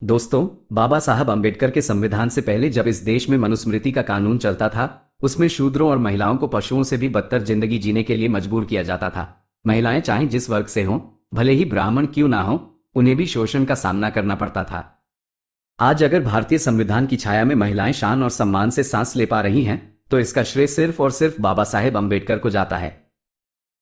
दोस्तों, बाबा साहब अंबेडकर के संविधान से पहले जब इस देश में मनुस्मृति का कानून चलता था, उसमें शूद्रों और महिलाओं को पशुओं से भी बदतर जिंदगी जीने के लिए मजबूर किया जाता था। महिलाएं चाहे जिस वर्ग से हों, भले ही ब्राह्मण क्यों ना हो, उन्हें भी शोषण का सामना करना पड़ता था। आज अगर भारतीय संविधान की छाया में महिलाएं शान और सम्मान से सांस ले पा रही हैं, तो इसका श्रेय सिर्फ और सिर्फ बाबा साहेब अंबेडकर को जाता है।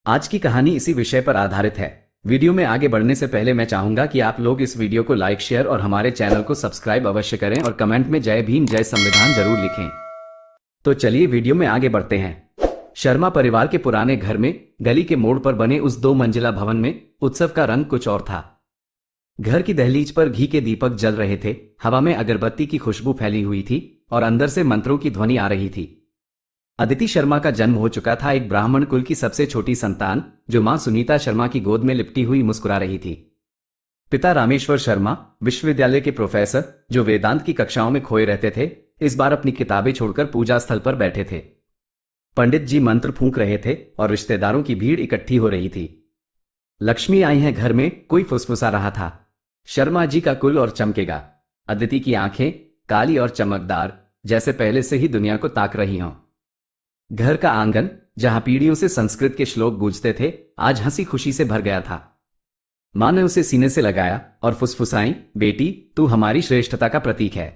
आज की कहानी इसी विषय पर आधारित है। वीडियो में आगे बढ़ने से पहले मैं चाहूंगा कि आप लोग इस वीडियो को लाइक, शेयर और हमारे चैनल को सब्सक्राइब अवश्य करें और कमेंट में जय भीम जय संविधान जरूर लिखें। तो चलिए वीडियो में आगे बढ़ते हैं। शर्मा परिवार के पुराने घर में गली के मोड़ पर बने उस 2 मंजिला भवन में उत्सव का रंग कुछ और था। घर की दहलीज पर घी के दीपक जल रहे थे, हवा में अगरबत्ती की खुशबू फैली हुई थी और अंदर से मंत्रों की ध्वनि आ रही थी। अदिति शर्मा का जन्म हो चुका था, एक ब्राह्मण कुल की सबसे छोटी संतान, जो मां सुनीता शर्मा की गोद में लिपटी हुई मुस्कुरा रही थी। पिता रामेश्वर शर्मा विश्वविद्यालय के प्रोफेसर, जो वेदांत की कक्षाओं में खोए रहते थे, इस बार अपनी किताबें छोड़कर पूजा स्थल पर बैठे थे। पंडित जी मंत्र फूंक रहे थे और रिश्तेदारों की भीड़ इकट्ठी हो रही थी। लक्ष्मी आई है घर में, कोई फुसफुसा रहा था। शर्मा जी का कुल और चमकेगा। अदिति की आंखें काली और चमकदार, जैसे पहले से ही दुनिया को ताक रही हों। घर का आंगन, जहां पीढ़ियों से संस्कृत के श्लोक गूंजते थे, आज हंसी खुशी से भर गया था। मां ने उसे सीने से लगाया और फुसफुसाई, बेटी तू हमारी श्रेष्ठता का प्रतीक है।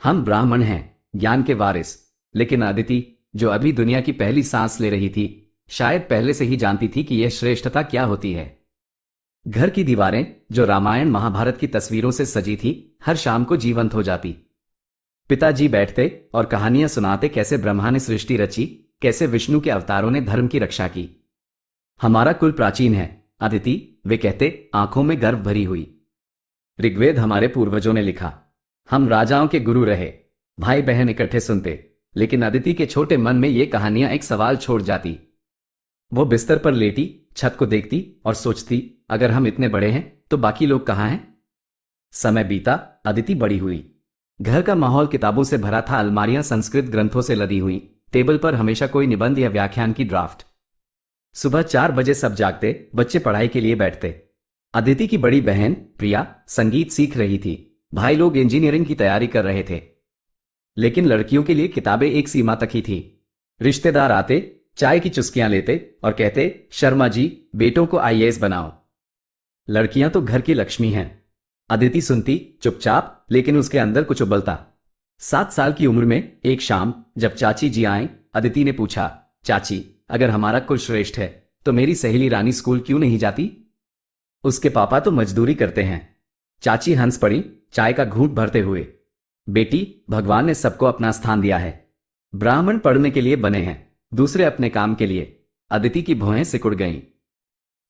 हम ब्राह्मण हैं, ज्ञान के वारिस। लेकिन अदिति, जो अभी दुनिया की पहली सांस ले रही थी, शायद पहले से ही जानती थी कि यह श्रेष्ठता क्या होती है। घर की दीवारें, जो रामायण महाभारत की तस्वीरों से सजी थी, हर शाम को जीवंत हो जाती। पिताजी बैठते और कहानियां सुनाते, कैसे ब्रह्मा ने सृष्टि रची, कैसे विष्णु के अवतारों ने धर्म की रक्षा की। हमारा कुल प्राचीन है अदिति, वे कहते, आंखों में गर्व भरी हुई। ऋग्वेद हमारे पूर्वजों ने लिखा। हम राजाओं के गुरु रहे, भाई बहन इकट्ठे सुनते। लेकिन अदिति के छोटे मन में ये कहानियां एक सवाल छोड़ जाती। वो बिस्तर पर लेटी छत को देखती और सोचती, अगर हम इतने बड़े हैं तो बाकी लोग कहां हैं। समय बीता, अदिति बड़ी हुई। घर का माहौल किताबों से भरा था, अलमारियां संस्कृत ग्रंथों से लदी हुई, टेबल पर हमेशा कोई निबंध या व्याख्यान की ड्राफ्ट। सुबह 4 बजे सब जागते, बच्चे पढ़ाई के लिए बैठते। अदिति की बड़ी बहन प्रिया संगीत सीख रही थी, भाई लोग इंजीनियरिंग की तैयारी कर रहे थे। लेकिन लड़कियों के लिए किताबें एक सीमा तक ही थी। रिश्तेदार आते, चाय की चुस्कियां लेते और कहते, शर्मा जी बेटों को आईएएस बनाओ। लड़कियां तो घर की लक्ष्मी हैं। अदिति सुनती चुपचाप, लेकिन उसके अंदर कुछ उबलता। 7 साल की उम्र में एक शाम जब चाची जी आए, अदिति ने पूछा, चाची अगर हमारा कुल श्रेष्ठ है तो मेरी सहेली रानी स्कूल क्यों नहीं जाती? उसके पापा तो मजदूरी करते हैं। चाची हंस पड़ी, चाय का घूंट भरते हुए। बेटी, भगवान ने सबको अपना स्थान दिया है। ब्राह्मण पढ़ने के लिए बने हैं, दूसरे अपने काम के लिए। अदिति की भौहें सिकुड़ गईं।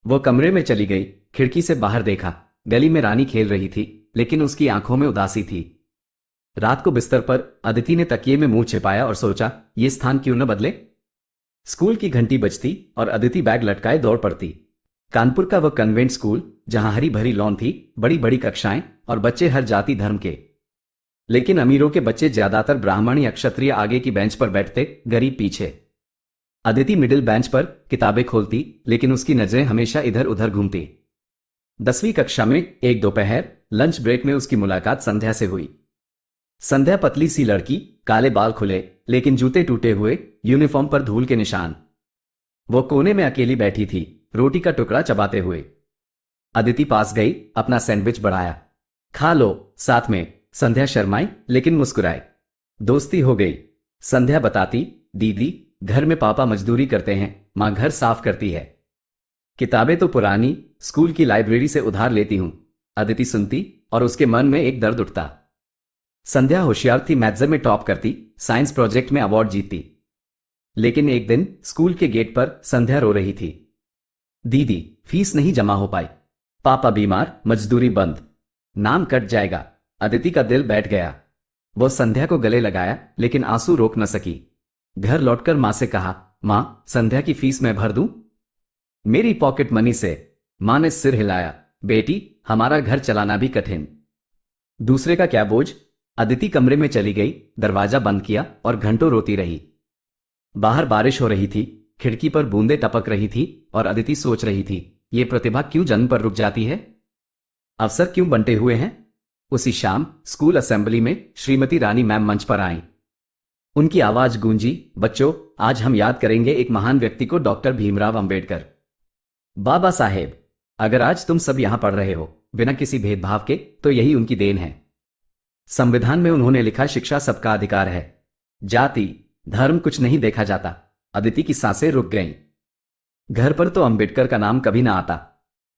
वो कमरे में चली गई, खिड़की से बाहर देखा। गली में रानी खेल रही थी, लेकिन उसकी आंखों में उदासी थी। रात को बिस्तर पर अदिति ने तकिए में मुंह छिपाया और सोचा, ये स्थान क्यों न बदले। स्कूल की घंटी बजती और अदिति बैग लटकाए दौड़ पड़ती। कानपुर का वह कन्वेंट स्कूल, जहां हरी भरी लॉन थी, बड़ी बड़ी कक्षाएं और बच्चे हर जाति धर्म के। लेकिन अमीरों के बच्चे ज्यादातर ब्राह्मण या क्षत्रिय आगे की बेंच पर बैठते, गरीब पीछे। अदिति मिडिल बेंच पर किताबें खोलती, लेकिन उसकी नजरें हमेशा इधर उधर घूमती। 10वीं कक्षा में एक दोपहर लंच ब्रेक में उसकी मुलाकात संध्या से हुई। संध्या पतली सी लड़की, काले बाल खुले लेकिन जूते टूटे हुए, यूनिफॉर्म पर धूल के निशान। वो कोने में अकेली बैठी थी, रोटी का टुकड़ा चबाते हुए। अदिति पास गई, अपना सैंडविच बढ़ाया। खा लो साथ में। संध्या शर्माई लेकिन मुस्कुराई। दोस्ती हो गई। संध्या बताती, दीदी घर में पापा मजदूरी करते हैं, मां घर साफ करती है। किताबें तो पुरानी स्कूल की लाइब्रेरी से उधार लेती हूं। अदिति सुनती और उसके मन में एक दर्द उठता। संध्या होशियार थी, मैथ्स में टॉप करती, साइंस प्रोजेक्ट में अवार्ड जीतती। लेकिन एक दिन स्कूल के गेट पर संध्या रो रही थी। दीदी फीस नहीं जमा हो पाई, पापा बीमार, मजदूरी बंद, नाम कट जाएगा। अदिति का दिल बैठ गया। वो संध्या को गले लगाया, लेकिन आंसू रोक न सकी। घर लौटकर मां से कहा, मां संध्या की फीस मैं भर दूं? मेरी पॉकेट मनी से। मां ने सिर हिलाया, बेटी हमारा घर चलाना भी कठिन, दूसरे का क्या बोझ। अदिति कमरे में चली गई, दरवाजा बंद किया और घंटों रोती रही। बाहर बारिश हो रही थी, खिड़की पर बूंदें टपक रही थी और अदिति सोच रही थी, ये प्रतिभा क्यों जन्म पर रुक जाती है? अवसर क्यों बंटे हुए हैं? उसी शाम स्कूल असेंबली में श्रीमती रानी मैम मंच पर आईं। उनकी आवाज गूंजी, बच्चों, आज हम याद करेंगे एक महान व्यक्ति को, डॉक्टर भीमराव अंबेडकर। बाबा साहेब, अगर आज तुम सब यहां पढ़ रहे हो बिना किसी भेदभाव के, तो यही उनकी देन है। संविधान में उन्होंने लिखा, शिक्षा सबका अधिकार है, जाति धर्म कुछ नहीं देखा जाता। अदिति की सांसें रुक गईं। घर पर तो अंबेडकर का नाम कभी ना आता।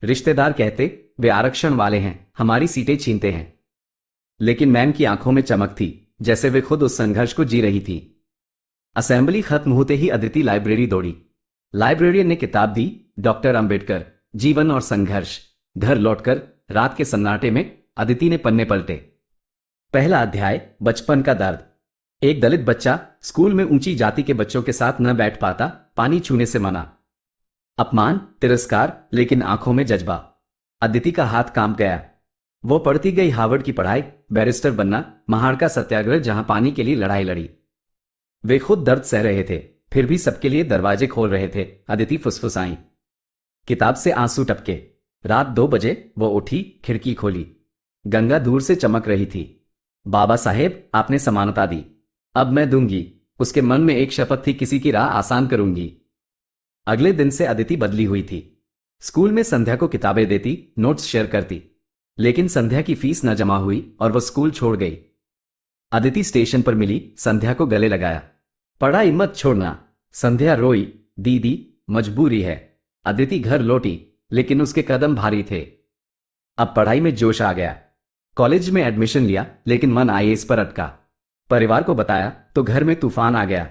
रिश्तेदार कहते, वे आरक्षण वाले हैं, हमारी सीटें छीनते हैं। लेकिन मैम की आंखों में चमक थी, जैसे वे खुद उस संघर्ष को जी रही थी। असेंबली खत्म होते ही अदिति लाइब्रेरी दौड़ी। लाइब्रेरियन ने किताब दी, डॉक्टर अंबेडकर, जीवन और संघर्ष। घर लौटकर रात के सन्नाटे में अदिति ने पन्ने पलटे। पहला अध्याय, बचपन का दर्द। एक दलित बच्चा स्कूल में ऊंची जाति के बच्चों के साथ न बैठ पाता, पानी छूने से मना। अपमान, तिरस्कार, लेकिन आंखों में जज्बा। अदिति का हाथ कांप गया। वो पढ़ती गई हार्वर्ड की पढ़ाई, बैरिस्टर बनना, महाड़ का सत्याग्रह, जहां पानी के लिए लड़ाई लड़ी। वे खुद दर्द सह रहे थे, फिर भी सबके लिए दरवाजे खोल रहे थे। अदिति फुसफुसाई। किताब से आंसू टपके। रात 2 बजे वो उठी, खिड़की खोली। गंगा दूर से चमक रही थी। बाबा साहेब, आपने समानता दी, अब मैं दूंगी। उसके मन में एक शपथ थी, किसी की राह आसान करूंगी। अगले दिन से अदिति बदली हुई थी। स्कूल में संध्या को किताबें देती, नोट्स शेयर करती। लेकिन संध्या की फीस न जमा हुई और वो स्कूल छोड़ गई। अदिति स्टेशन पर मिली, संध्या को गले लगाया। पढ़ाई मत छोड़ना। संध्या रोई, दीदी मजबूरी है। अदिति घर लौटी, लेकिन उसके कदम भारी थे। अब पढ़ाई में जोश आ गया। कॉलेज में एडमिशन लिया, लेकिन मन आईएएस पर अटका। परिवार को बताया तो घर में तूफान आ गया।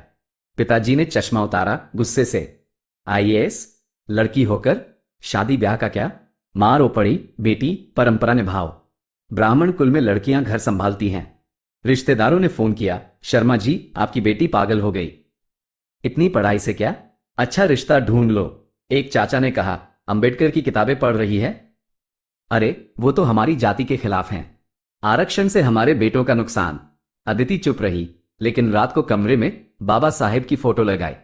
पिताजी ने चश्मा उतारा, गुस्से से। आईएएस? लड़की होकर शादी ब्याह का क्या? मां रो पड़ी, बेटी परंपरा निभाओ। ब्राह्मण कुल में लड़कियां घर संभालती हैं। रिश्तेदारों ने फोन किया, शर्मा जी आपकी बेटी पागल हो गई। इतनी पढ़ाई से क्या, अच्छा रिश्ता ढूंढ लो। एक चाचा ने कहा, अंबेडकर की किताबें पढ़ रही है? अरे वो तो हमारी जाति के खिलाफ हैं, आरक्षण से हमारे बेटों का नुकसान। अदिति चुप रही, लेकिन रात को कमरे में बाबा साहेब की फोटो लगाई।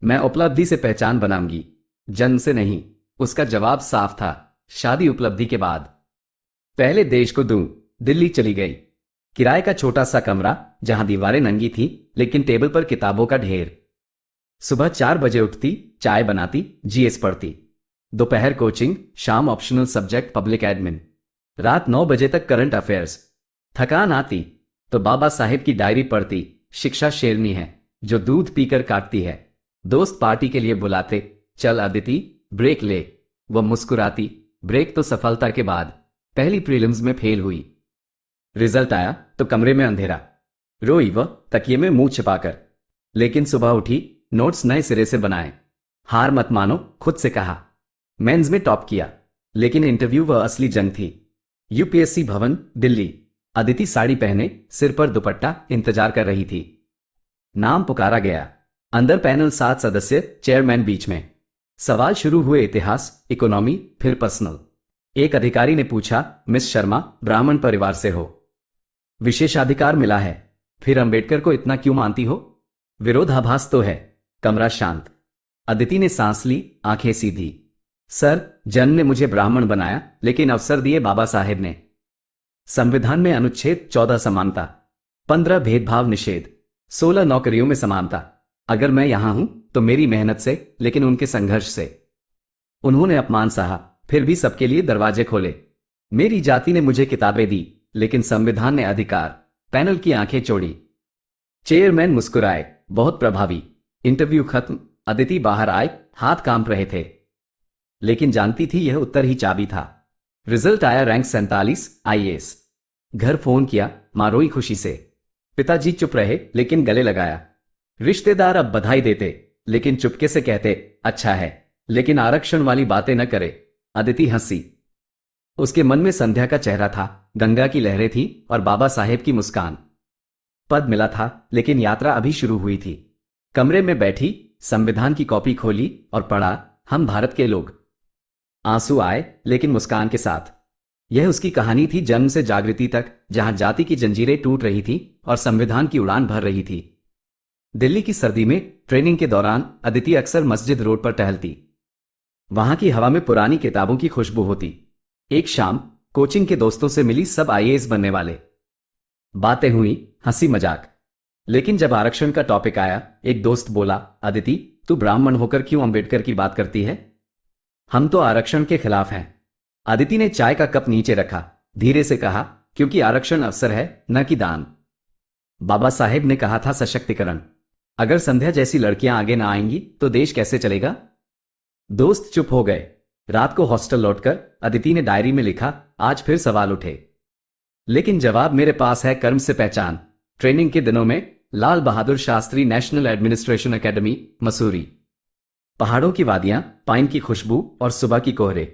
मैं उपलब्धि से पहचान बनाऊंगी, जन्म से नहीं। उसका जवाब साफ था, शादी उपलब्धि के बाद। पहले देश को दूं। दिल्ली चली गई। किराए का छोटा सा कमरा, जहां दीवारें नंगी थी, लेकिन टेबल पर किताबों का ढेर। सुबह 4 बजे उठती, चाय बनाती, जीएस पढ़ती। दोपहर कोचिंग, शाम ऑप्शनल सब्जेक्ट पब्लिक एडमिन। रात 9 बजे तक करंट अफेयर्स। थकान आती तो बाबा साहेब की डायरी पढ़ती। शिक्षा शेरनी है जो दूध पीकर काटती है। दोस्त पार्टी के लिए बुलाते, चल अदिति ब्रेक ले। वह मुस्कुराती, ब्रेक तो सफलता के बाद। पहली प्रीलिम्स में फेल हुई। रिजल्ट आया तो कमरे में अंधेरा। रोई वह, तकिए में मुंह छिपाकर। लेकिन सुबह उठी, नोट्स नए सिरे से बनाए। हार मत मानो, खुद से कहा। मेंस में टॉप किया, लेकिन इंटरव्यू वह असली जंग थी। यूपीएससी भवन, दिल्ली। अदिति साड़ी पहने, सिर पर दुपट्टा, इंतजार कर रही थी। नाम पुकारा गया। अंदर पैनल 7 सदस्य, चेयरमैन बीच में। सवाल शुरू हुए, इतिहास, इकोनॉमी, फिर पर्सनल। एक अधिकारी ने पूछा, मिस शर्मा ब्राह्मण परिवार से हो, विशेषाधिकार मिला है, फिर अंबेडकर को इतना क्यों मानती हो? विरोधाभास तो है। कमरा शांत। अदिति ने सांस ली, आंखें सीधी। सर, जन्म ने मुझे ब्राह्मण बनाया, लेकिन अवसर दिए बाबा साहेब ने। संविधान में अनुच्छेद 14 समानता, 15 भेदभाव निषेध, 16 नौकरियों में समानता। अगर मैं यहां हूं तो मेरी मेहनत से, लेकिन उनके संघर्ष से। उन्होंने अपमान सहा, फिर भी सबके लिए दरवाजे खोले। मेरी जाति ने मुझे किताबें दी, लेकिन संविधान ने अधिकार। पैनल की आंखें चौड़ी। चेयरमैन मुस्कुराए, बहुत प्रभावी। इंटरव्यू खत्म। अदिति बाहर आए, हाथ कांप रहे थे, लेकिन जानती थी यह उत्तर ही चाबी था। रिजल्ट आया, रैंक 47, आईएएस। घर फोन किया, मां रोई खुशी से। पिताजी चुप रहे, लेकिन गले लगाया। रिश्तेदार अब बधाई देते, लेकिन चुपके से कहते, अच्छा है, लेकिन आरक्षण वाली बातें न करे। अदिति हंसी। उसके मन में संध्या का चेहरा था, गंगा की लहरें थी और बाबा साहेब की मुस्कान। पद मिला था, लेकिन यात्रा अभी शुरू हुई थी। कमरे में बैठी, संविधान की कॉपी खोली और पढ़ा, हम भारत के लोग। आंसू आए, लेकिन मुस्कान के साथ। यह उसकी कहानी थी, जन्म से जागृति तक, जहां जाति की जंजीरें टूट रही थी और संविधान की उड़ान भर रही थी। दिल्ली की सर्दी में ट्रेनिंग के दौरान अदिति अक्सर मस्जिद रोड पर टहलती। वहां की हवा में पुरानी किताबों की खुशबू होती। एक शाम कोचिंग के दोस्तों से मिली, सब आईएएस बनने वाले। बातें हुई, हंसी मजाक। लेकिन जब आरक्षण का टॉपिक आया, एक दोस्त बोला, अदिति, तू ब्राह्मण होकर क्यों अंबेडकर की बात करती है? हम तो आरक्षण के खिलाफ हैं। अदिति ने चाय का कप नीचे रखा, धीरे से कहा, क्योंकि आरक्षण अवसर है, न कि दान। बाबा साहेब ने कहा था सशक्तिकरण। अगर संध्या जैसी लड़कियां आगे ना आएंगी तो देश कैसे चलेगा? दोस्त चुप हो गए। रात को हॉस्टल लौटकर अदिति ने डायरी में लिखा, आज फिर सवाल उठे, लेकिन जवाब मेरे पास है, कर्म से पहचान। ट्रेनिंग के दिनों में Lal Bahadur Shastri national administration academy, Mussoorie. पहाड़ों की वादियां, पाइन की खुशबू और सुबह की कोहरे।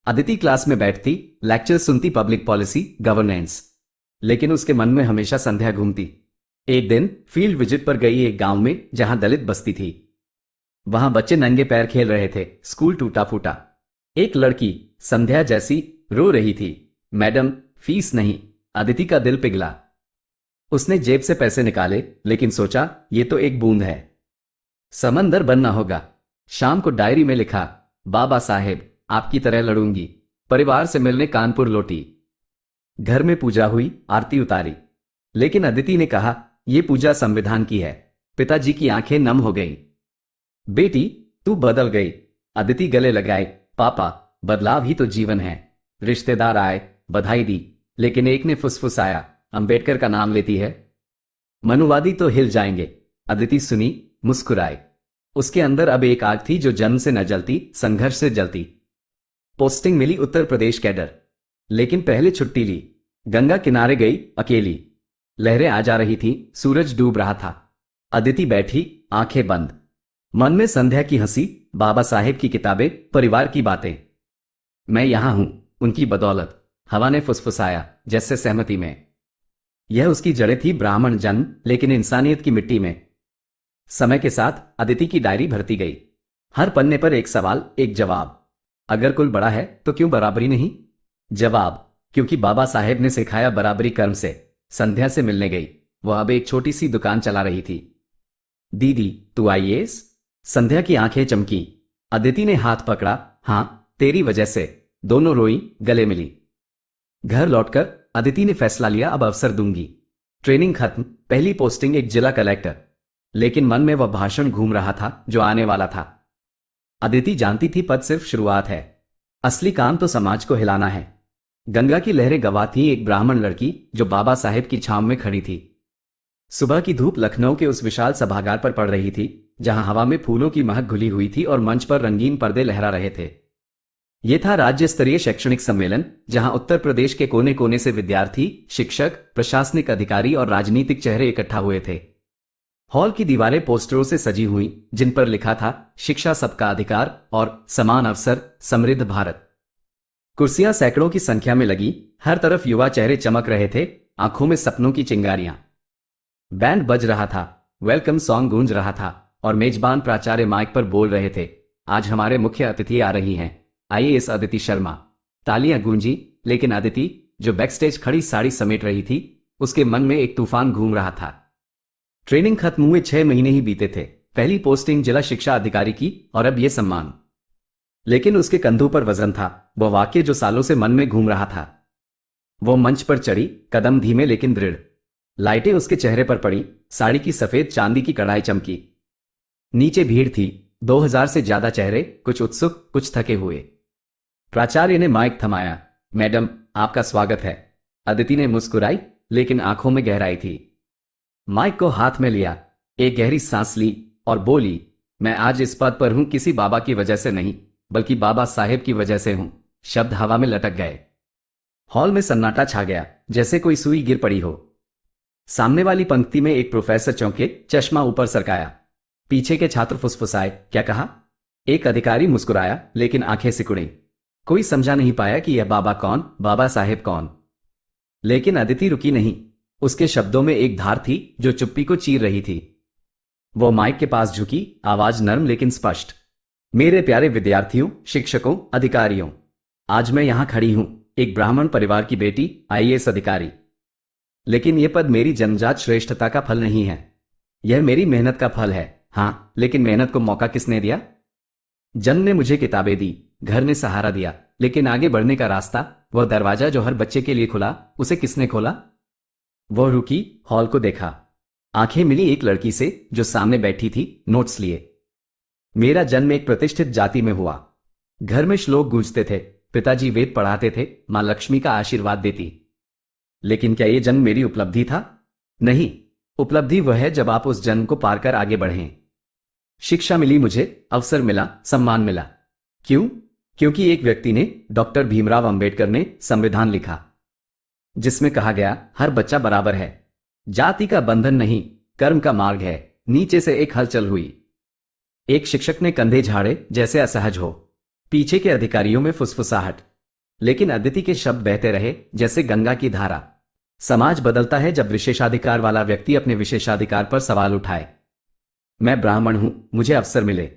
अदिति क्लास में बैठती, लेक्चर सुनती, पब्लिक पॉलिसी, गवर्नेंस। लेकिन उसके मन में हमेशा संध्या घूमती। एक दिन फील्ड विजिट पर गई एक गांव में जहां दलित बस्ती थी। वहां बच्चे नंगे पैर खेल रहे थे, स्कूल टूटा फूटा। एक लड़की, संध्या जैसी, रो रही थी, मैडम फीस नहीं। अदिति का दिल पिघला। उसने जेब से पैसे निकाले, लेकिन सोचा, ये तो एक बूंद है, समंदर बनना होगा। शाम को डायरी में लिखा, बाबा साहेब, आपकी तरह लड़ूंगी। परिवार से मिलने कानपुर लौटी। घर में पूजा हुई, आरती उतारी। लेकिन अदिति ने कहा, यह पूजा संविधान की है। पिताजी की आंखें नम हो गई। बेटी, तू बदल गई। अदिति गले लगाए, पापा, बदलाव ही तो जीवन है। रिश्तेदार आए, बधाई दी, लेकिन एक ने फुसफुसाया, अंबेडकर का नाम लेती है, मनुवादी तो हिल जाएंगे। अदिति सुनी, मुस्कुराए। उसके अंदर अब एक आग थी जो जन्म से न जलती, संघर्ष से जलती। पोस्टिंग मिली उत्तर प्रदेश कैडर, लेकिन पहले छुट्टी ली। गंगा किनारे गई, अकेली। लहरें आ जा रही थी, सूरज डूब रहा था। अदिति बैठी, आंखें बंद। मन में संध्या की हंसी, बाबा साहेब की किताबें, परिवार की बातें। मैं यहां हूं, उनकी बदौलत। हवा ने फुसफुसाया, जैसे सहमति में। यह उसकी जड़ें थी, ब्राह्मण जन्म, लेकिन इंसानियत की मिट्टी में। समय के साथ अदिति की डायरी भरती गई। हर पन्ने पर एक सवाल, एक जवाब। अगर कुल बड़ा है तो क्यों बराबरी नहीं? जवाब, क्योंकि बाबा साहेब ने सिखाया बराबरी कर्म से। संध्या से मिलने गई। वह अब एक छोटी सी दुकान चला रही थी। दीदी, तू आईएएस? संध्या की आंखें चमकी। अदिति ने हाथ पकड़ा, हां, तेरी वजह से। दोनों रोई, गले मिली। घर लौटकर अदिति ने फैसला लिया, अब अवसर दूंगी। ट्रेनिंग खत्म, पहली पोस्टिंग एक जिला कलेक्टर। लेकिन मन में वह भाषण घूम रहा था जो आने वाला था। अदिति जानती थी, पद सिर्फ शुरुआत है, असली काम तो समाज को हिलाना है। गंगा की लहरें गवाह थी एक ब्राह्मण लड़की जो बाबा साहेब की छांव में खड़ी थी। सुबह की धूप लखनऊ के उस विशाल सभागार पर पड़ रही थी, जहां हवा में फूलों की महक घुली हुई थी और मंच पर रंगीन पर्दे लहरा रहे थे। यह था राज्य स्तरीय शैक्षणिक सम्मेलन, जहां उत्तर प्रदेश के कोने कोने से विद्यार्थी, शिक्षक, प्रशासनिक अधिकारी और राजनीतिक चेहरे इकट्ठा हुए थे। हॉल की दीवारें पोस्टरों से सजी हुई, जिन पर लिखा था, शिक्षा सबका अधिकार और समान अवसर, समृद्ध भारत। कुर्सियां सैकड़ों की संख्या में लगी, हर तरफ युवा चेहरे चमक रहे थे, आंखों में सपनों की चिंगारियां। बैंड बज रहा था, वेलकम सॉन्ग गूंज रहा था और मेजबान प्राचार्य माइक पर बोल रहे थे, आज हमारे मुख्य अतिथि आ रही हैं, आईएएस अदिति शर्मा। तालियां गूंजी, लेकिन अदिति, जो बैकस्टेज खड़ी साड़ी समेट रही थी, उसके मन में एक तूफान घूम रहा था। ट्रेनिंग खत्म हुए 6 महीने ही बीते थे। पहली पोस्टिंग जिला शिक्षा अधिकारी की, और अब यह सम्मान। लेकिन उसके कंधों पर वजन था, वह वाक्य जो सालों से मन में घूम रहा था। वो मंच पर चढ़ी, कदम धीमे लेकिन दृढ़। लाइटें उसके चेहरे पर पड़ी, साड़ी की सफेद चांदी की कढ़ाई चमकी। नीचे भीड़ थी, 2000 से ज्यादा चेहरे, कुछ उत्सुक, कुछ थके हुए। प्राचार्य ने माइक थमाया, मैडम, आपका स्वागत है। अदिति ने मुस्कुराई, लेकिन आंखों में गहराई थी। माइक को हाथ में लिया, एक गहरी सांस ली और बोली, मैं आज इस पद पर हूं किसी बाबा की वजह से नहीं, बल्कि बाबा साहेब की वजह से हूं। शब्द हवा में लटक गए। हॉल में सन्नाटा छा गया, जैसे कोई सुई गिर पड़ी हो। सामने वाली पंक्ति में एक प्रोफेसर चौंके, चश्मा ऊपर सरकाया। पीछे के छात्र फुसफुसाए, क्या कहा? एक अधिकारी मुस्कुराया, लेकिन आंखें सिकुड़ी। कोई समझा नहीं पाया कि यह बाबा कौन, बाबा साहेब कौन। लेकिन अदिति रुकी नहीं। उसके शब्दों में एक धार थी जो चुप्पी को चीर रही थी। वो माइक के पास झुकी, आवाज नरम लेकिन स्पष्ट, मेरे प्यारे विद्यार्थियों, शिक्षकों, अधिकारियों, आज मैं यहां खड़ी हूं, एक ब्राह्मण परिवार की बेटी, आईएएस अधिकारी। लेकिन यह पद मेरी जन्मजात श्रेष्ठता का फल नहीं है, यह मेरी मेहनत का फल है। हां, लेकिन मेहनत को मौका किसने दिया? जन्म ने मुझे किताबें दी, घर ने सहारा दिया, लेकिन आगे बढ़ने का रास्ता वह दरवाजा जो हर बच्चे के लिए खुला, उसे किसने खोला? वह रुकी, हॉल को देखा। आंखें मिली एक लड़की से जो सामने बैठी थी, नोट्स लिए। मेरा जन्म एक प्रतिष्ठित जाति में हुआ। घर में श्लोक गूंजते थे, पिताजी वेद पढ़ाते थे, मां लक्ष्मी का आशीर्वाद देती। लेकिन क्या यह जन्म मेरी उपलब्धि था? नहीं। उपलब्धि वह है जब आप उस जन्म को पार कर आगे बढ़ें। शिक्षा मिली मुझे, अवसर मिला, सम्मान मिला। क्यों? क्योंकि एक व्यक्ति ने, डॉक्टर भीमराव अंबेडकर ने, संविधान लिखा जिसमें कहा गया हर बच्चा बराबर है। जाति का बंधन नहीं, कर्म का मार्ग है। नीचे से एक हलचल हुई। एक शिक्षक ने कंधे झाड़े जैसे असहज हो। पीछे के अधिकारियों में फुसफुसाहट। लेकिन अदिति के शब्द बहते रहे जैसे गंगा की धारा। समाज बदलता है जब विशेषाधिकार वाला व्यक्ति अपने विशेषाधिकार पर सवाल उठाए। मैं ब्राह्मण हूं, मुझे अवसर मिले।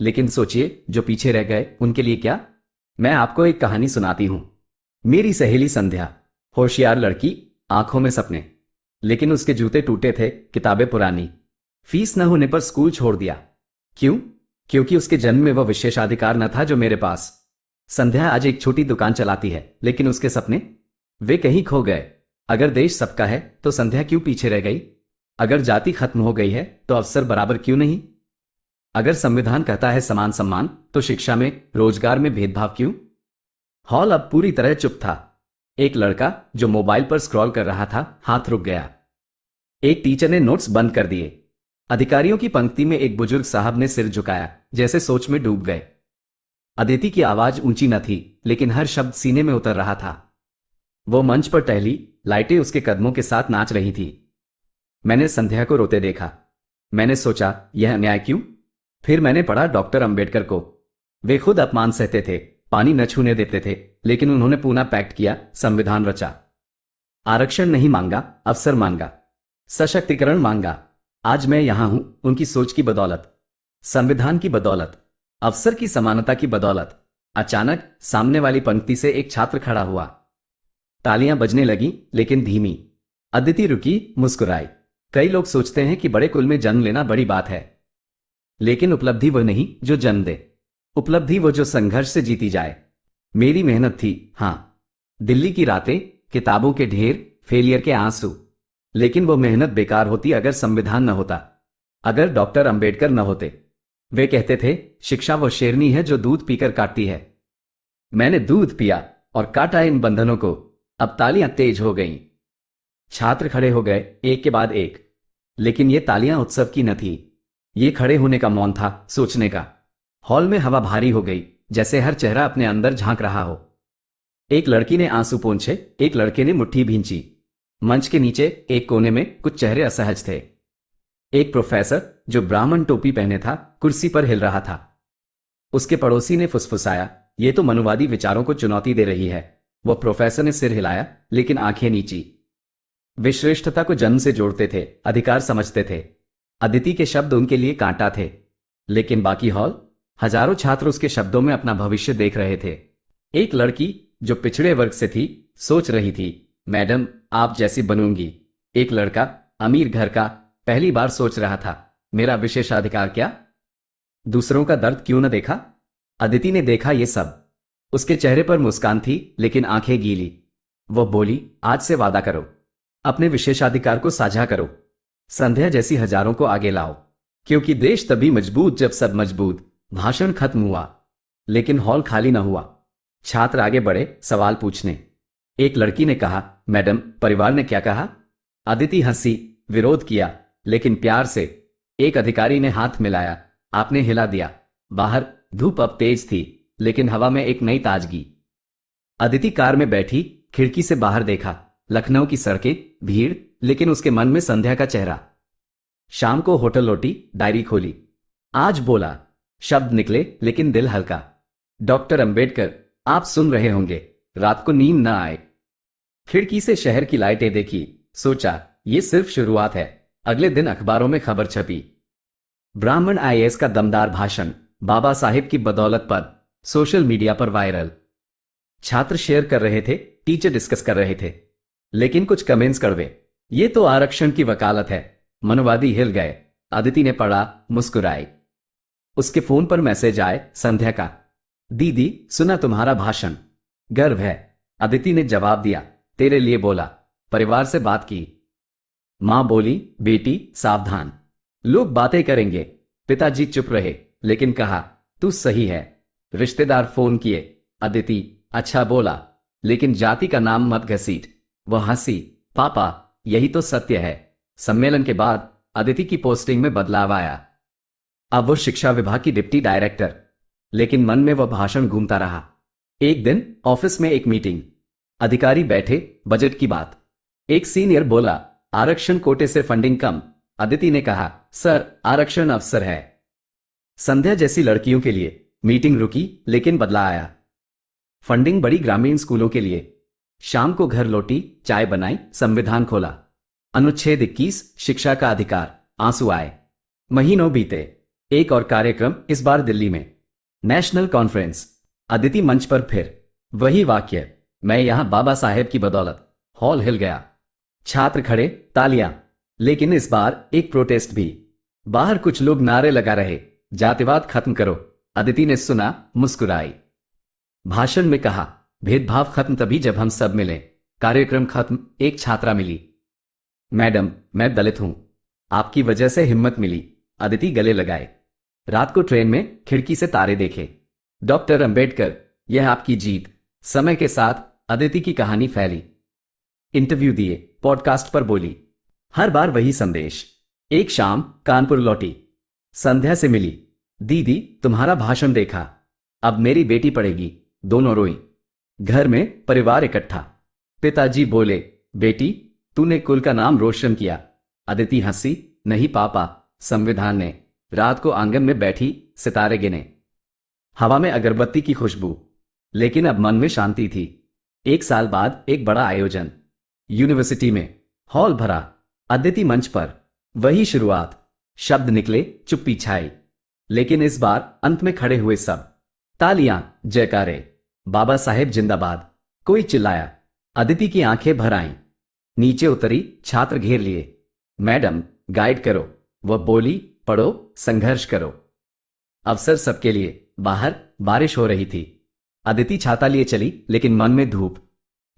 लेकिन सोचिए, जो पीछे रह गए उनके लिए क्या? मैं आपको एक कहानी सुनाती हूं। मेरी सहेली संध्या, होशियार लड़की, आंखों में सपने। लेकिन उसके जूते टूटे थे, किताबें पुरानी। फीस न होने पर स्कूल छोड़ दिया। क्यों? क्योंकि उसके जन्म में वह विशेषाधिकार न था जो मेरे पास। संध्या आज एक छोटी दुकान चलाती है, लेकिन उसके सपने, वे कहीं खो गए। अगर देश सबका है तो संध्या क्यों पीछे रह गई? अगर जाति खत्म हो गई है तो अवसर बराबर क्यों नहीं? अगर संविधान कहता है समान सम्मान, तो शिक्षा में, रोजगार में भेदभाव क्यों? हॉल अब पूरी तरह चुप था। एक लड़का जो मोबाइल पर स्क्रॉल कर रहा था, हाथ रुक गया। एक टीचर ने नोट्स बंद कर दिए। अधिकारियों की पंक्ति में एक बुजुर्ग साहब ने सिर झुकाया, जैसे सोच में डूब गए। अदिति की आवाज ऊंची न थी, लेकिन हर शब्द सीने में उतर रहा था। वो मंच पर टहली, लाइटें उसके कदमों के साथ नाच रही थी। मैंने संध्या को रोते देखा। मैंने सोचा, यह अन्याय क्यों? फिर मैंने पढ़ा डॉक्टर अंबेडकर को। वे खुद अपमान सहते थे, पानी न छूने देते थे, लेकिन उन्होंने पुनः पैक्ट किया, संविधान रचा। आरक्षण नहीं मांगा, अवसर मांगा, सशक्तिकरण मांगा। आज मैं यहां हूं उनकी सोच की बदौलत, संविधान की बदौलत, अवसर की समानता की बदौलत। अचानक सामने वाली पंक्ति से एक छात्र खड़ा हुआ। तालियां बजने लगी, लेकिन धीमी। अदिति रुकी, मुस्कुराई। कई लोग सोचते हैं कि बड़े कुल में जन्म लेना बड़ी बात है, लेकिन उपलब्धि वह नहीं जो जन्म दे। उपलब्धि वो जो संघर्ष से जीती जाए। मेरी मेहनत थी, हां। दिल्ली की रातें, किताबों के ढेर, फेलियर के आंसू। लेकिन वो मेहनत बेकार होती अगर संविधान न होता, अगर डॉक्टर अंबेडकर न होते। वे कहते थे, शिक्षा वो शेरनी है जो दूध पीकर काटती है। मैंने दूध पिया और काटा इन बंधनों को। अब तालियां तेज हो गईं। छात्र खड़े हो गए, एक के बाद एक। लेकिन ये तालियां उत्सव की न थी। ये खड़े होने का मौन था, सोचने का। हॉल में हवा भारी हो गई, जैसे हर चेहरा अपने अंदर झांक रहा हो। एक लड़की ने आंसू पोंछे, एक लड़के ने मुट्ठी भींची। मंच के नीचे एक कोने में कुछ चेहरे असहज थे। एक प्रोफेसर जो ब्राह्मण टोपी पहने था, कुर्सी पर हिल रहा था। उसके पड़ोसी ने फुसफुसाया, ये तो मनुवादी विचारों को चुनौती दे रही है। वह प्रोफेसर ने सिर हिलाया, लेकिन आंखें नीची। वे श्रेष्ठता को जन्म से जोड़ते थे, अधिकार समझते थे। अदिति के शब्द उनके लिए कांटा थे। लेकिन बाकी हॉल, हजारों छात्र उसके शब्दों में अपना भविष्य देख रहे थे। एक लड़की जो पिछड़े वर्ग से थी, सोच रही थी, मैडम आप जैसी बनूंगी। एक लड़का, अमीर घर का, पहली बार सोच रहा था, मेरा विशेषाधिकार क्या? दूसरों का दर्द क्यों न देखा? अदिति ने देखा ये सब। उसके चेहरे पर मुस्कान थी, लेकिन आंखें गीली। वो बोली, आज से वादा करो, अपने विशेषाधिकार को साझा करो। संध्या जैसी हजारों को आगे लाओ, क्योंकि देश तभी मजबूत जब सब मजबूत। भाषण खत्म हुआ, लेकिन हॉल खाली न हुआ। छात्र आगे बढ़े, सवाल पूछने। एक लड़की ने कहा, मैडम परिवार ने क्या कहा? अदिति हंसी, विरोध किया, लेकिन प्यार से। एक अधिकारी ने हाथ मिलाया, आपने हिला दिया। बाहर धूप अब तेज थी, लेकिन हवा में एक नई ताजगी। अदिति कार में बैठी, खिड़की से बाहर देखा, लखनऊ की सड़कें, भीड़, लेकिन उसके मन में संध्या का चेहरा। शाम को होटल लौटी, डायरी खोली। आज बोला, शब्द निकले, लेकिन दिल हल्का। डॉक्टर अंबेडकर, आप सुन रहे होंगे। रात को नींद न आए। खिड़की से शहर की लाइटें देखी, सोचा, ये सिर्फ शुरुआत है। अगले दिन अखबारों में खबर छपी, ब्राह्मण आईएएस का दमदार भाषण, बाबा साहेब की बदौलत पद। सोशल मीडिया पर वायरल। छात्र शेयर कर रहे थे, टीचर डिस्कस कर रहे थे, लेकिन कुछ कमेंट्स कड़वे। ये तो आरक्षण की वकालत है। मनुवादी हिल गए। अदिति ने पढ़ा, मुस्कुराई। उसके फोन पर मैसेज आए, संध्या का, दीदी सुना तुम्हारा भाषण, गर्व है। अदिति ने जवाब दिया, तेरे लिए बोला। परिवार से बात की। मां बोली, बेटी सावधान, लोग बातें करेंगे। पिताजी चुप रहे, लेकिन कहा, तू सही है। रिश्तेदार फोन किए। अदिति अच्छा बोला, लेकिन जाति का नाम मत घसीट। वह हंसी, पापा यही तो सत्य है। सम्मेलन के बाद अदिति की पोस्टिंग में बदलाव आया। अब वो शिक्षा विभाग की डिप्टी डायरेक्टर, लेकिन मन में वह भाषण घूमता रहा। एक दिन ऑफिस में एक मीटिंग, अधिकारी बैठे, बजट की बात। एक सीनियर बोला, आरक्षण कोटे से फंडिंग कम। अदिति ने कहा, सर आरक्षण अवसर है। संध्या जैसी लड़कियों के लिए। मीटिंग रुकी, लेकिन बदला आया। फंडिंग बढ़ी ग्रामीण स्कूलों के लिए। शाम को घर लौटी, चाय बनाई, संविधान खोला। अनुच्छेद 21 शिक्षा का अधिकार। आंसू आए। महीनों बीते। एक और कार्यक्रम, इस बार दिल्ली में, नेशनल कॉन्फ्रेंस। अदिति मंच पर फिर वही वाक्य, मैं यहां बाबा साहेब की बदौलत। हॉल हिल गया। छात्र खड़े, तालियां। लेकिन इस बार एक प्रोटेस्ट भी। बाहर कुछ लोग नारे लगा रहे, जातिवाद खत्म करो। अदिति ने सुना, मुस्कुराई। भाषण में कहा, भेदभाव खत्म तभी जब हम सब मिलें। कार्यक्रम खत्म। एक छात्रा मिली, मैडम मैं दलित हूं, आपकी वजह से हिम्मत मिली। अदिति गले लगाए। रात को ट्रेन में खिड़की से तारे देखे। डॉक्टर अंबेडकर, यह आपकी जीत। समय के साथ अदिति की कहानी फैली। इंटरव्यू दिए, पॉडकास्ट पर बोली, हर बार वही संदेश। एक शाम कानपुर लौटी, संध्या से मिली, दीदी तुम्हारा भाषण देखा, अब मेरी बेटी पढ़ेगी। दोनों रोई। घर में परिवार इकट्ठा। पिताजी बोले, बेटी तूने कुल का नाम रोशन किया। अदिति हंसी, नहीं पापा, संविधान ने। रात को आंगन में बैठी, सितारे गिने। हवा में अगरबत्ती की खुशबू, लेकिन अब मन में शांति थी। एक साल बाद एक बड़ा आयोजन, यूनिवर्सिटी में। हॉल भरा। अदिति मंच पर। वही शुरुआत। शब्द निकले, चुप्पी छाई। लेकिन इस बार अंत में खड़े हुए सब। तालियां, जयकारे, बाबा साहेब जिंदाबाद। कोई चिल्लाया। अदिति की आंखें भर आईं। नीचे उतरी, छात्र घेर लिए। मैडम गाइड करो। वह बोली, पढ़ो, संघर्ष करो। अवसर सबके लिए। बाहर बारिश हो रही थी। अदिति छाता लिए चली, लेकिन मन में धूप।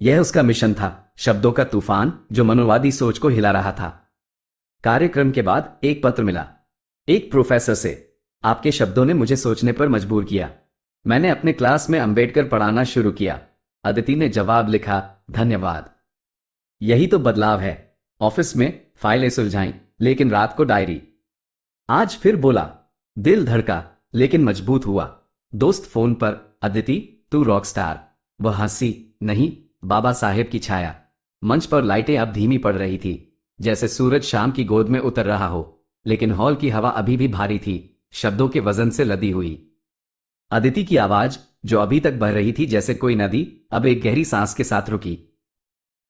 यह उसका मिशन था, शब्दों का तूफान जो मनोवादी सोच को हिला रहा था। कार्यक्रम के बाद एक पत्र मिला, एक प्रोफेसर से। आपके शब्दों ने मुझे सोचने पर मजबूर किया। मैंने अपने क्लास में अंबेडकर पढ़ाना शुरू किया। अदिति ने जवाब लिखा, धन्यवाद। यही तो बदलाव है। ऑफिस में फाइलें सुलझाई, लेकिन रात को डायरी। आज फिर बोला, दिल धड़का, लेकिन मजबूत हुआ। दोस्त फोन पर, अदिति तू रॉक स्टार। वह हंसी, नहीं बाबा साहेब की छाया। मंच पर लाइटें अब धीमी पड़ रही थी, जैसे सूरज शाम की गोद में उतर रहा हो। लेकिन हॉल की हवा अभी भी भारी थी, शब्दों के वजन से लदी हुई। अदिति की आवाज, जो अभी तक बह रही थी जैसे कोई नदी, अब एक गहरी सांस के साथ रुकी।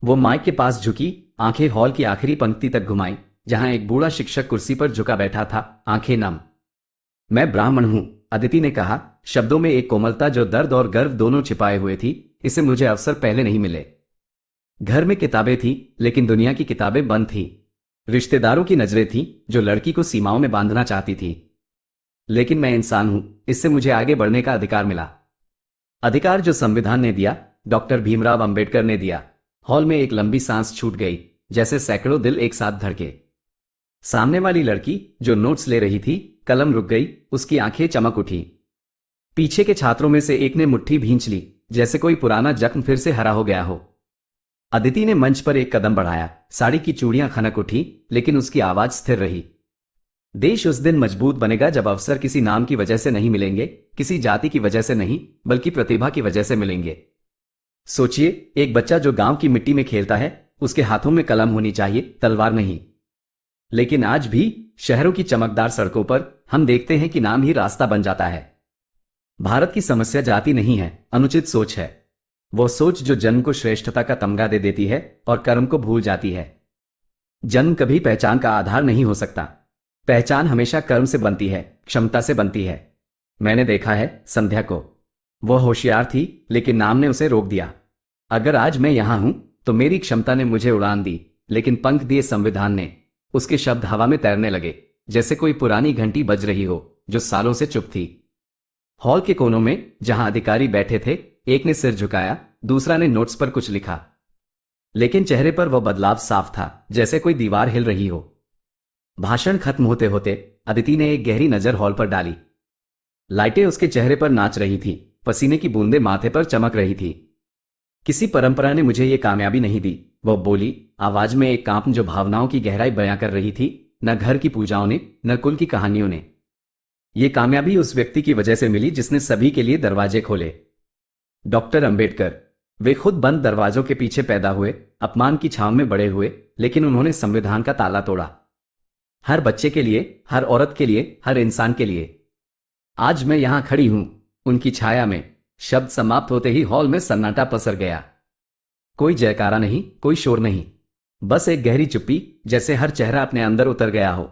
वो माइक के पास झुकी, आंखें हॉल की आखिरी पंक्ति तक घुमाई, जहां एक बूढ़ा शिक्षक कुर्सी पर झुका बैठा था, आंखें नम। मैं ब्राह्मण हूं, अदिति ने कहा, शब्दों में एक कोमलता जो दर्द और गर्व दोनों छिपाए हुए थी। इसे मुझे अवसर पहले नहीं मिले। घर में किताबें थी, लेकिन दुनिया की किताबें बंद थी। रिश्तेदारों की नजरें थीं, जो लड़की को सीमाओं में बांधना चाहती थी। लेकिन मैं इंसान हूं, इससे मुझे आगे बढ़ने का अधिकार मिला। अधिकार जो संविधान ने दिया, डॉक्टर भीमराव अंबेडकर ने दिया। हॉल में एक लंबी सांस छूट गई, जैसे सैकड़ों दिल एक साथ धड़के। सामने वाली लड़की जो नोट्स ले रही थी, कलम रुक गई, उसकी आंखें चमक उठी। पीछे के छात्रों में से एक ने मुट्ठी भींच ली, जैसे कोई पुराना जख्म फिर से हरा हो गया हो। अदिति ने मंच पर एक कदम बढ़ाया, साड़ी की चूड़ियां खनक उठी, लेकिन उसकी आवाज स्थिर रही। देश उस दिन मजबूत बनेगा जब अवसर किसी नाम की वजह से नहीं मिलेंगे, किसी जाति की वजह से नहीं, बल्कि प्रतिभा की वजह से मिलेंगे। सोचिए, एक बच्चा जो गांव की मिट्टी में खेलता है, उसके हाथों में कलम होनी चाहिए, तलवार नहीं। लेकिन आज भी शहरों की चमकदार सड़कों पर हम देखते हैं कि नाम ही रास्ता बन जाता है। भारत की समस्या जाति नहीं है, अनुचित सोच है। वो सोच जो जन्म को श्रेष्ठता का तमगा दे देती है और कर्म को भूल जाती है। जन्म कभी पहचान का आधार नहीं हो सकता। पहचान हमेशा कर्म से बनती है, क्षमता से बनती है। मैंने देखा है संध्या को। वह होशियार थी, लेकिन नाम ने उसे रोक दिया। अगर आज मैं यहां हूं, तो मेरी क्षमता ने मुझे उड़ान दी, लेकिन पंख दिए संविधान ने। उसके शब्द हवा में तैरने लगे, जैसे कोई पुरानी घंटी बज रही हो, जो सालों से चुप थी। हॉल के कोनों में, जहां अधिकारी बैठे थे, एक ने सिर झुकाया, दूसरा ने नोट्स पर कुछ लिखा, लेकिन चेहरे पर वह बदलाव साफ था, जैसे कोई दीवार हिल रही हो। भाषण खत्म होते होते अदिति ने एक गहरी नजर हॉल पर डाली। लाइटें उसके चेहरे पर नाच रही थी, पसीने की बूंदें माथे पर चमक रही थी। किसी परंपरा ने मुझे ये कामयाबी नहीं दी, वह बोली, आवाज में एक कांप जो भावनाओं की गहराई बयां कर रही थी। न घर की पूजाओं ने, न कुल की कहानियों ने। ये कामयाबी उस व्यक्ति की वजह से मिली जिसने सभी के लिए दरवाजे खोले। डॉक्टर अंबेडकर। वे खुद बंद दरवाजों के पीछे पैदा हुए, अपमान की छांव में बड़े हुए, लेकिन उन्होंने संविधान का ताला तोड़ा। हर बच्चे के लिए, हर औरत के लिए, हर इंसान के लिए। आज मैं यहां खड़ी हूं, उनकी छाया में। शब्द समाप्त होते ही हॉल में सन्नाटा पसर गया। कोई जयकारा नहीं, कोई शोर नहीं, बस एक गहरी चुप्पी, जैसे हर चेहरा अपने अंदर उतर गया हो।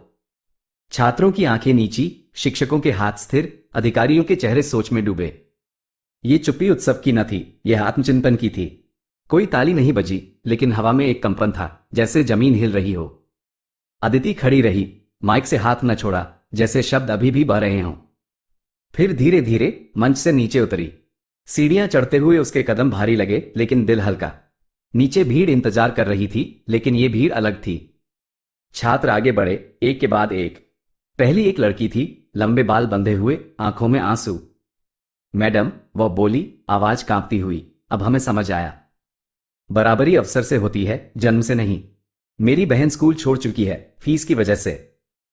छात्रों की आंखें नीची, शिक्षकों के हाथ स्थिर, अधिकारियों के चेहरे सोच में डूबे। ये चुप्पी उत्सव की न थी, यह आत्मचिंतन की थी। कोई ताली नहीं बजी, लेकिन हवा में एक कंपन था, जैसे जमीन हिल रही हो। अदिति खड़ी रही, माइक से हाथ न छोड़ा, जैसे शब्द अभी भी बह रहे हों। फिर धीरे धीरे मंच से नीचे उतरी। सीढ़ियां चढ़ते हुए उसके कदम भारी लगे, लेकिन दिल हल्का। नीचे भीड़ इंतजार कर रही थी, लेकिन यह भीड़ अलग थी। छात्र आगे बढ़े, एक के बाद एक। पहली एक लड़की थी, लंबे बाल बंधे हुए, आंखों में आंसू। मैडम, वह बोली, आवाज कांपती हुई, अब हमें समझ आया। बराबरी अवसर से होती है, जन्म से नहीं। मेरी बहन स्कूल छोड़ चुकी है, फीस की वजह से,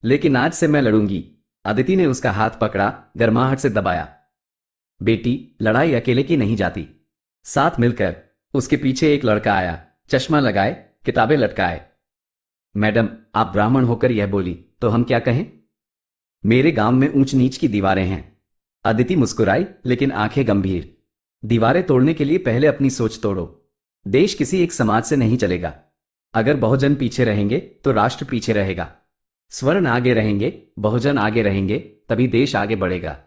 लेकिन आज से मैं लड़ूंगी। अदिति ने उसका हाथ पकड़ा, गर्माहट से दबाया। बेटी, लड़ाई अकेले की नहीं जाती, साथ मिलकर। उसके पीछे एक लड़का आया, चश्मा लगाए, किताबें लटकाए। मैडम, आप ब्राह्मण होकर यह बोली, तो हम क्या कहें? मेरे गांव में ऊंच नीच की दीवारें हैं। अदिति मुस्कुराई, लेकिन आंखें गंभीर। दीवारें तोड़ने के लिए पहले अपनी सोच तोड़ो। देश किसी एक समाज से नहीं चलेगा। अगर बहुजन पीछे रहेंगे तो राष्ट्र पीछे रहेगा। स्वर्ण आगे रहेंगे, बहुजन आगे रहेंगे, तभी देश आगे बढ़ेगा।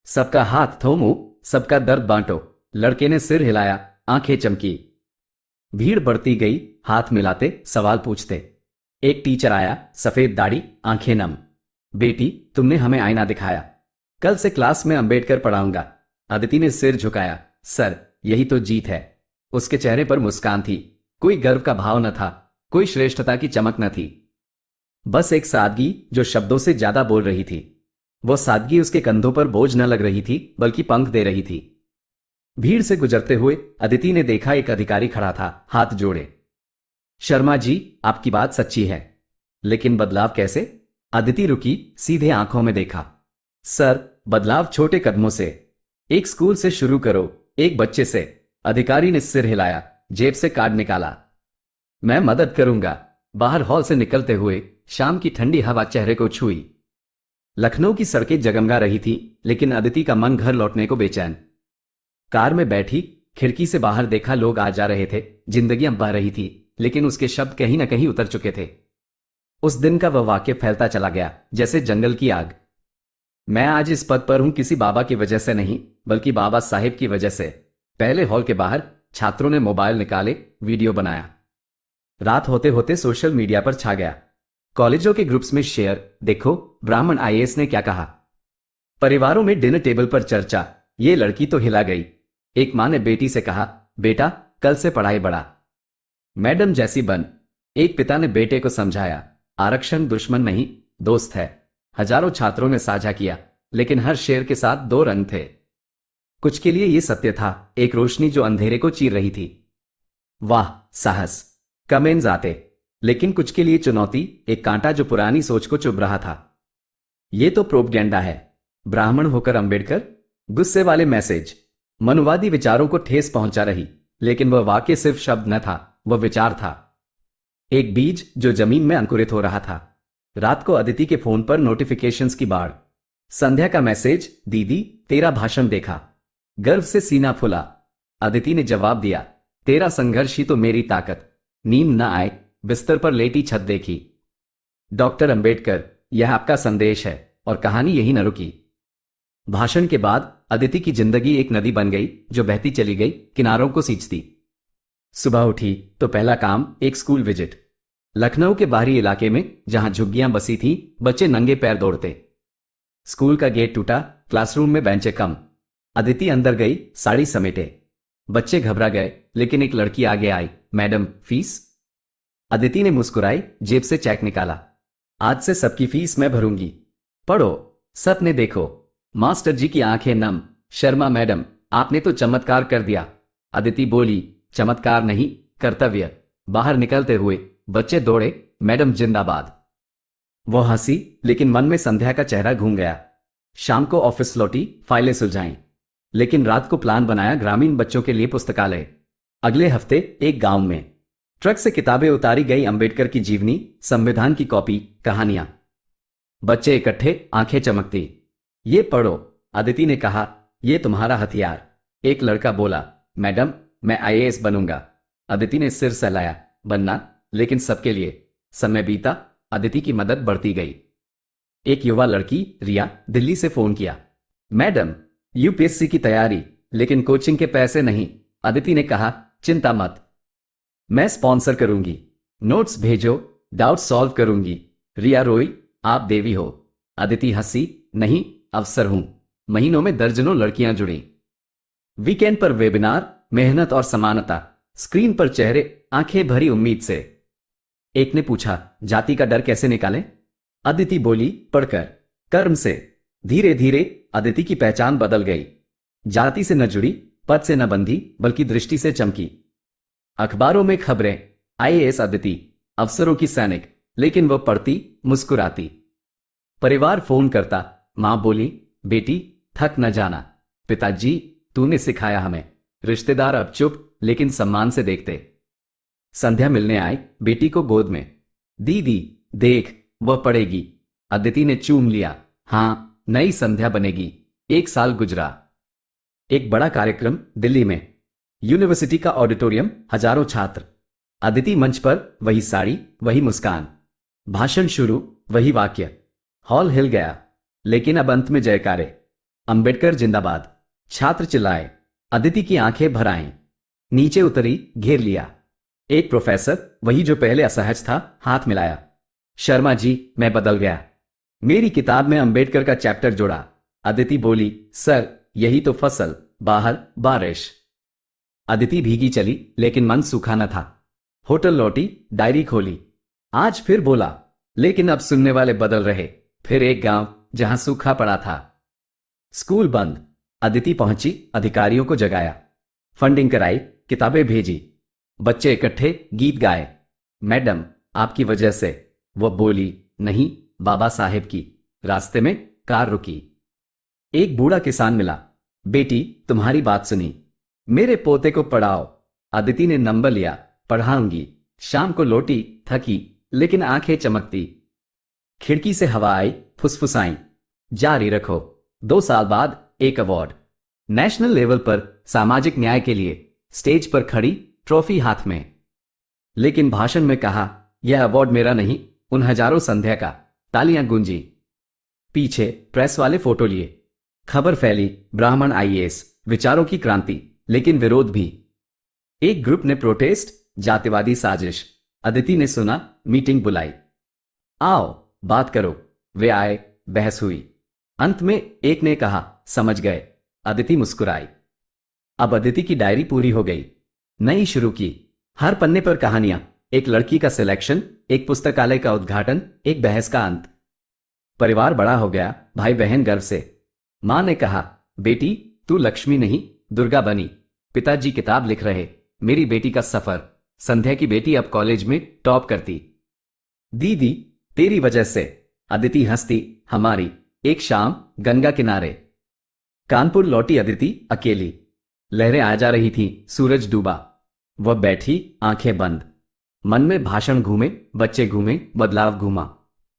सबका हाथ थोमो, सबका दर्द बांटो। लड़के ने सिर हिलाया, आंखें चमकी। भीड़ बढ़ती गई, हाथ मिलाते, सवाल पूछते। एक टीचर आया, सफेद दाढ़ी, आंखें नम। बेटी, तुमने हमें आईना दिखाया, कल से क्लास में अंबेडकर पढ़ाऊंगा। अदिति ने सिर झुकाया। सर, यही तो जीत है। उसके चेहरे पर मुस्कान थी, कोई गर्व का भाव न था, कोई श्रेष्ठता की चमक न थी, बस एक सादगी जो शब्दों से ज्यादा बोल रही थी। वो सादगी उसके कंधों पर बोझ न लग रही थी, बल्कि पंख दे रही थी। भीड़ से गुजरते हुए अदिति ने देखा एक अधिकारी खड़ा था, हाथ जोड़े। शर्मा जी, आपकी बात सच्ची है, लेकिन बदलाव कैसे? अदिति रुकी, सीधे आंखों में देखा। सर, बदलाव छोटे कदमों से, एक स्कूल से शुरू करो, एक बच्चे से। अधिकारी ने सिर हिलाया, जेब से कार्ड निकाला। मैं मदद करूंगा। बाहर हॉल से निकलते हुए शाम की ठंडी हवा चेहरे को छुई। लखनऊ की सड़कें जगमगा रही थी, लेकिन अदिति का मन घर लौटने को बेचैन। कार में बैठी, खिड़की से बाहर देखा, लोग आ जा रहे थे, जिंदगियां बह रही थी, लेकिन उसके शब्द कहीं न कहीं उतर चुके थे। उस दिन का वह वाक्य फैलता चला गया, जैसे जंगल की आग। मैं आज इस पद पर हूं किसी बाबा की वजह से नहीं, बल्कि बाबा साहेब की वजह से। पहले हॉल के बाहर छात्रों ने मोबाइल निकाले, वीडियो बनाया। रात होते होते सोशल मीडिया पर छा गया। कॉलेजों के ग्रुप्स में शेयर, देखो ब्राह्मण आईएएस ने क्या कहा। परिवारों में डिनर टेबल पर चर्चा, ये लड़की तो हिला गई। एक मां ने बेटी से कहा, बेटा कल से पढ़ाई बढ़ा, मैडम जैसी बन। एक पिता ने बेटे को समझाया, आरक्षण दुश्मन नहीं, दोस्त है। हजारों छात्रों ने साझा किया, लेकिन हर शेर के साथ दो रंग थे। कुछ के लिए यह सत्य था, एक रोशनी जो अंधेरे को चीर रही थी। वाह साहस, कमेंट्स आते। लेकिन कुछ के लिए चुनौती, एक कांटा जो पुरानी सोच को चुभ रहा था। यह तो प्रोपगेंडा है, ब्राह्मण होकर अंबेडकर। गुस्से वाले मैसेज, मनुवादी विचारों को ठेस पहुंचा रही, लेकिन वह वाक्य सिर्फ शब्द न था, वह विचार था। एक बीज जो जमीन में अंकुरित हो रहा था। रात को अदिति के फोन पर नोटिफिकेशंस की बाढ़। संध्या का मैसेज, दीदी तेरा भाषण देखा, गर्व से सीना फुला। अदिति ने जवाब दिया, तेरा संघर्ष ही तो मेरी ताकत। नींद न आए, बिस्तर पर लेटी छत देखी। डॉक्टर अंबेडकर, यह आपका संदेश है। और कहानी यही न रुकी। भाषण के बाद अदिति की जिंदगी एक नदी बन गई, जो बहती चली गई, किनारों को सींचती। सुबह उठी तो पहला काम एक स्कूल विजिट। लखनऊ के बाहरी इलाके में, जहां झुग्गियां बसी थीं, बच्चे नंगे पैर दौड़ते। स्कूल का गेट टूटा, क्लासरूम में बेंचें कम। अदिति अंदर गई, साड़ी समेटे। बच्चे घबरा गए, लेकिन एक लड़की आगे आई। Madam, fees? अदिति ने मुस्कुराई, जेब से चेक निकाला। आज से सबकी फीस मैं भरूंगी। पढ़ो, सपने देखो। मास्टर जी की आंखें नम। शर्मा मैडम, आपने तो चमत्कार कर दिया। अदिति बोली, चमत्कार नहीं, कर्तव्य। बाहर निकलते हुए बच्चे दौड़े, मैडम जिंदाबाद। वो हंसी, लेकिन मन में संध्या का चेहरा घूम गया। शाम को ऑफिस लौटी, फाइलें सुलझाईं, लेकिन रात को प्लान बनाया ग्रामीण बच्चों के लिए पुस्तकालय। अगले हफ्ते एक गांव में ट्रक से किताबें उतारी गई, अंबेडकर की जीवनी, संविधान की कॉपी, कहानियां। बच्चे इकट्ठे, आंखें चमकती। ये पढ़ो, अदिति ने कहा, ये तुम्हारा हथियार। एक लड़का बोला, मैडम मैं आईएएस बनूंगा। अदिति ने सिर सहलाया, बनना, लेकिन सबके लिए। समय बीता, अदिति की मदद बढ़ती गई। एक युवा लड़की, रिया, दिल्ली से फोन किया, मैडम यूपीएससी की तैयारी, लेकिन कोचिंग के पैसे नहीं। अदिति ने कहा, चिंता मत, मैं स्पॉन्सर करूंगी। नोट्स भेजो, डाउट सॉल्व करूंगी। रिया रोई, आप देवी हो। अदिति हंसी, नहीं, अफसर हूं। महीनों में दर्जनों लड़कियां जुड़ी। वीकेंड पर वेबिनार, मेहनत और समानता। स्क्रीन पर चेहरे, आंखें भरी उम्मीद से। एक ने पूछा, जाति का डर कैसे निकालें? अदिति बोली, पढ़कर, कर्म से। धीरे धीरे अदिति की पहचान बदल गई। जाति से न जुड़ी, पद से न बंधी, बल्कि दृष्टि से चमकी। अखबारों में खबरें, आईएएस अदिति, अफसरों की सैनिक, लेकिन वह पढ़ती, मुस्कुराती। परिवार फोन करता, मां बोली, बेटी थक न जाना। पिताजी, तूने सिखाया हमें। रिश्तेदार अब चुप, लेकिन सम्मान से देखते। संध्या मिलने आए, बेटी को गोद में। दीदी देख, वह पढ़ेगी। अदिति ने चूम लिया, हां, नई संध्या बनेगी। 1 साल गुजरा। एक बड़ा कार्यक्रम, दिल्ली में। यूनिवर्सिटी का ऑडिटोरियम, हजारों छात्र। अदिति मंच पर, वही साड़ी, वही मुस्कान। भाषण शुरू, वही वाक्य। हॉल हिल गया, लेकिन अब अंत में जयकारे। अंबेडकर जिंदाबाद। छात्र चिल्लाए, अदिति की आंखें भर आईं। नीचे उतरी, घेर लिया। एक प्रोफेसर, वही जो पहले असहज था, हाथ मिलाया। शर्मा जी, मैं बदल गया। मेरी किताब में अंबेडकर का चैप्टर जोड़ा। अदिति बोली, सर यही तो फसल। बाहर बारिश। अदिति भीगी चली, लेकिन मन सूखा न था। होटल लौटी, डायरी खोली। आज फिर बोला, लेकिन अब सुनने वाले बदल रहे। फिर एक गांव, जहां सूखा पड़ा था। स्कूल बंद। अदिति पहुंची, अधिकारियों को जगाया। फंडिंग कराई, किताबें भेजी। बच्चे इकट्ठे, गीत गाए। मैडम आपकी वजह से। वह बोली, नहीं, बाबा साहेब की। रास्ते में कार रुकी। एक बूढ़ा किसान मिला, बेटी तुम्हारी बात सुनी, मेरे पोते को पढ़ाओ। अदिति ने नंबर लिया, पढ़ाऊंगी। शाम को लौटी, थकी, लेकिन आंखें चमकती। खिड़की से हवा आई, फुसफुसाई, जारी रखो। 2 साल बाद एक अवार्ड, नेशनल लेवल पर, सामाजिक न्याय के लिए। स्टेज पर खड़ी, ट्रॉफी हाथ में। लेकिन भाषण में कहा, यह अवार्ड मेरा नहीं, उन हजारों संध्या का। तालियां गूंजी। पीछे प्रेस वाले फोटो लिए। खबर फैली, ब्राह्मण आईएएस, विचारों की क्रांति, लेकिन विरोध भी। एक ग्रुप ने प्रोटेस्ट, जातिवादी साजिश। अदिति ने सुना, मीटिंग बुलाई। आओ बात करो। वे आए, बहस हुई। अंत में एक ने कहा, समझ गए। अदिति मुस्कुराई। अब अदिति की डायरी पूरी हो गई। नई शुरू की। हर पन्ने पर कहानियां, एक लड़की का सिलेक्शन, एक पुस्तकालय का उद्घाटन, एक बहस का अंत। परिवार बड़ा हो गया, भाई बहन गर्व से। मां ने कहा, बेटी तू लक्ष्मी नहीं, दुर्गा बनी। पिताजी किताब लिख रहे, मेरी बेटी का सफर। संध्या की बेटी अब कॉलेज में टॉप करती। दीदी तेरी वजह से। अदिति हंसती, हमारी। एक शाम, गंगा किनारे। कानपुर लौटी अदिति, अकेली। लहरें आ जा रही थीं, सूरज डूबा। वह बैठी, आंखें बंद। मन में भाषण घूमे, बच्चे घूमे, बदलाव घूमा।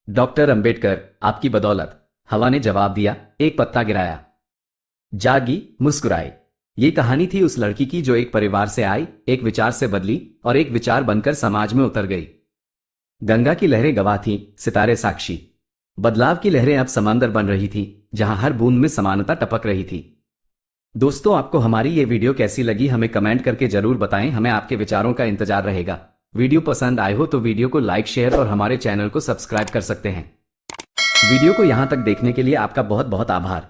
डॉक्टर अंबेडकर, आपकी बदौलत। हवा ने जवाब दिया, एक पत्ता गिराया। जागी, मुस्कुराई। ये कहानी थी उस लड़की की जो एक परिवार से आई, एक विचार से बदली और एक विचार बनकर समाज में उतर गई। गंगा की लहरें गवाह थीं, सितारे साक्षी। बदलाव की लहरें अब समंदर बन रही थी, जहां हर बूंद में समानता टपक रही थी। दोस्तों, आपको हमारी ये वीडियो कैसी लगी हमें कमेंट करके जरूर बताएं, हमें आपके विचारों का इंतजार रहेगा। वीडियो पसंद आए हो तो वीडियो को लाइक, शेयर और हमारे चैनल को सब्सक्राइब कर सकते हैं। वीडियो को यहां तक देखने के लिए आपका बहुत बहुत आभार।